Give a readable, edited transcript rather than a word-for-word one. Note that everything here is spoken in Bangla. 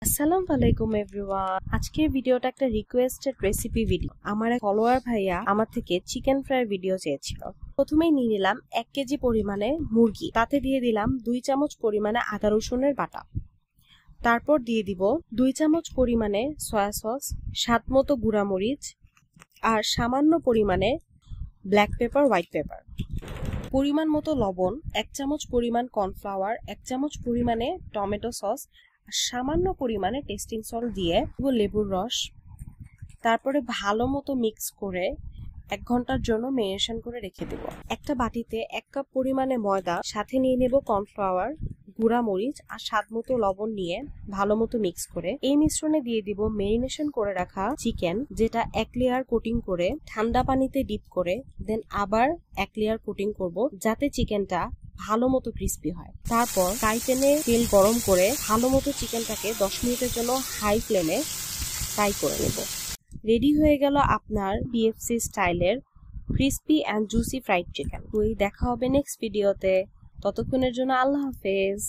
আসসালামু আলাইকুম এভরিওয়ান। আজকের ভিডিওটা একটা রিকোয়েস্টেড রেসিপি ভিডিও। আমার এক ফলোয়ার ভাইয়া আমার থেকে চিকেন ফ্রাই ভিডিও চেয়েছিল। প্রথমেই নিয়ে নিলাম 1 কেজি পরিমাণে মুরগি, তাতে দিয়ে দিলাম 2 চামচ পরিমাণে আদা রসুনের বাটা। তারপর দিয়ে দিব 2 চামচ পরিমাণে সয়া সস, স্বাদ মতো গুঁড়া মরিচ আর সামান্য পরিমাণে ব্ল্যাক পেপার, হোয়াইট পেপার, পরিমাণ মতো লবণ, 1 চামচ পরিমাণ কর্নফ্লাওয়ার, 1 চামচ পরিমাণে টমেটো সস, সামান্য পরিমাণে টেস্টিং সল্ট দিয়ে লেবুর রস। তারপরে ভালো মতো মিক্স করে 1 ঘন্টার জন্য ম্যারিনেশন করে রেখে দেব। একটা বাটিতে 1 কাপ পরিমাণে ময়দা, সাথে নিয়ে নেব কর্নফ্লাওয়ার, গুঁড়া মরিচ আর স্বাদ মতো লবণ নিয়ে ভালো মতো মিক্স করে এই মিশ্রণে দিয়ে দিব ম্যারিনেশন করে রাখা চিকেন, যেটা 1 লেয়ার কোটিং করে ঠান্ডা পানিতে ডিপ করে দেন আবার 1 লেয়ার কোটিং করব, যাতে চিকেনটা ভালো মতো ক্রিস্পি হয়। তারপর ফ্রাই প্যানে তেল গরম করে ভালো মতো চিকেনটাকে 10 মিনিটের জন্য হাই ফ্লেমে ফ্রাই করে নেব। রেডি হয়ে গেল আপনার বিএফসি স্টাইলের crispy and juicy fried chicken. তো দেখা হবে নেক্সট ভিডিওতে। ততক্ষণের জন্য আল্লাহ হাফেজ।